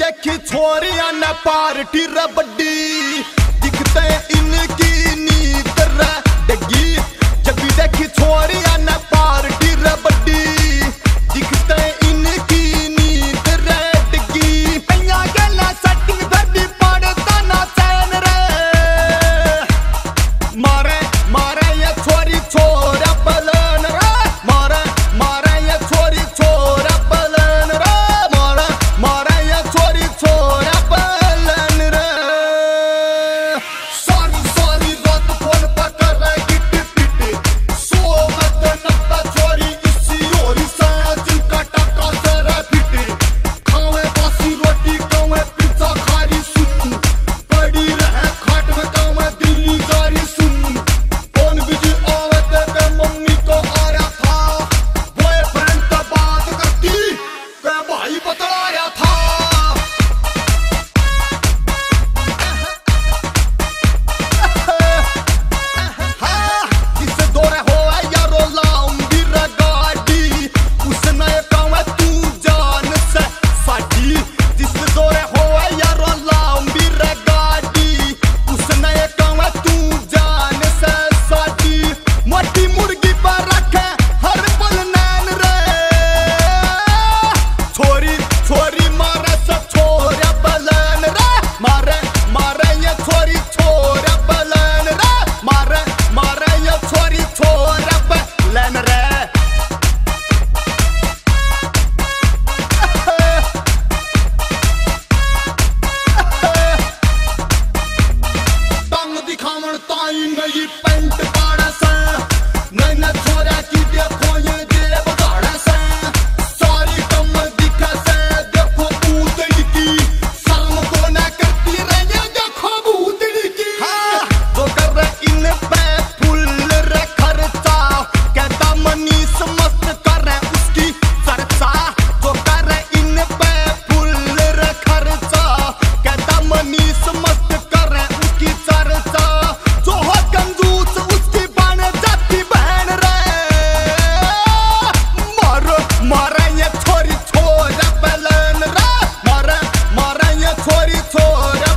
देखी छोरिया न पार्टी रे बड्डी दिखते इनकी नींद रे डगी। जब भी देखी छोरिया न पार्टी रे बड्डी दिखते इनकी नींद रे डगी। पैया गला सटी बड़ी पड़ता ना चैन रे मारे मारे ये छोरी छोरा बलन रे मारे मारे ये छोरी छोरा बलन रे मारे मारे ये छोरी छोरा बलन रे। सारी सारी रात फोन पर कर रहे गिट पिट सो मत नब्बा छोरी इसी ओरी सा जिनका टका जरा फिट खावे बासी रोटी खावे पिज्जा खारी सुन पड़ी रहे खाट में खावे दिल्ली गारी सुन। फोन बिजी आवे ते मम्मी को आ रहा था बॉयफ्रेंड से बात करती ते भाई बतला रहा था। जिस दौरे हो यारो लाऊंगी रे गाड़ी उसने कहा तू जान से साडी। जिस दौरे हो यारो लाऊंगी रे गाड़ी उसने कहा तू जान से साडी। मोटी मुर्गी पर रखे हर पल नैन रे छोरी छोरी मारे से छोरा बलन रे मारे मारे ये छोरी छोरा बलन रे मारे मारे ये छोरी छोरा बलन रे। टांग दिखावन ताई नई पेंट पाड़ा से नई न छोरा की देखो ये जेब गाड़ा से सारी कम दिखा से देखो भूतड़ी की शर्म को न करती रे ये देखो भूतड़ी की। जो कर रहे इन पे फुल रे खर्चा कहता मनीष मस्त कर रहे उसकी चर्चा। जो कर रहे इन पे फुल रे खर्चा कहता मनीष मस्त कर रहे उसकी चर्चा। जो हो कंजूस उसकी बन जाती बहन रे मारो मारे ये छोरी छोरा बलन रे मारे मारे ये छोरी छोरा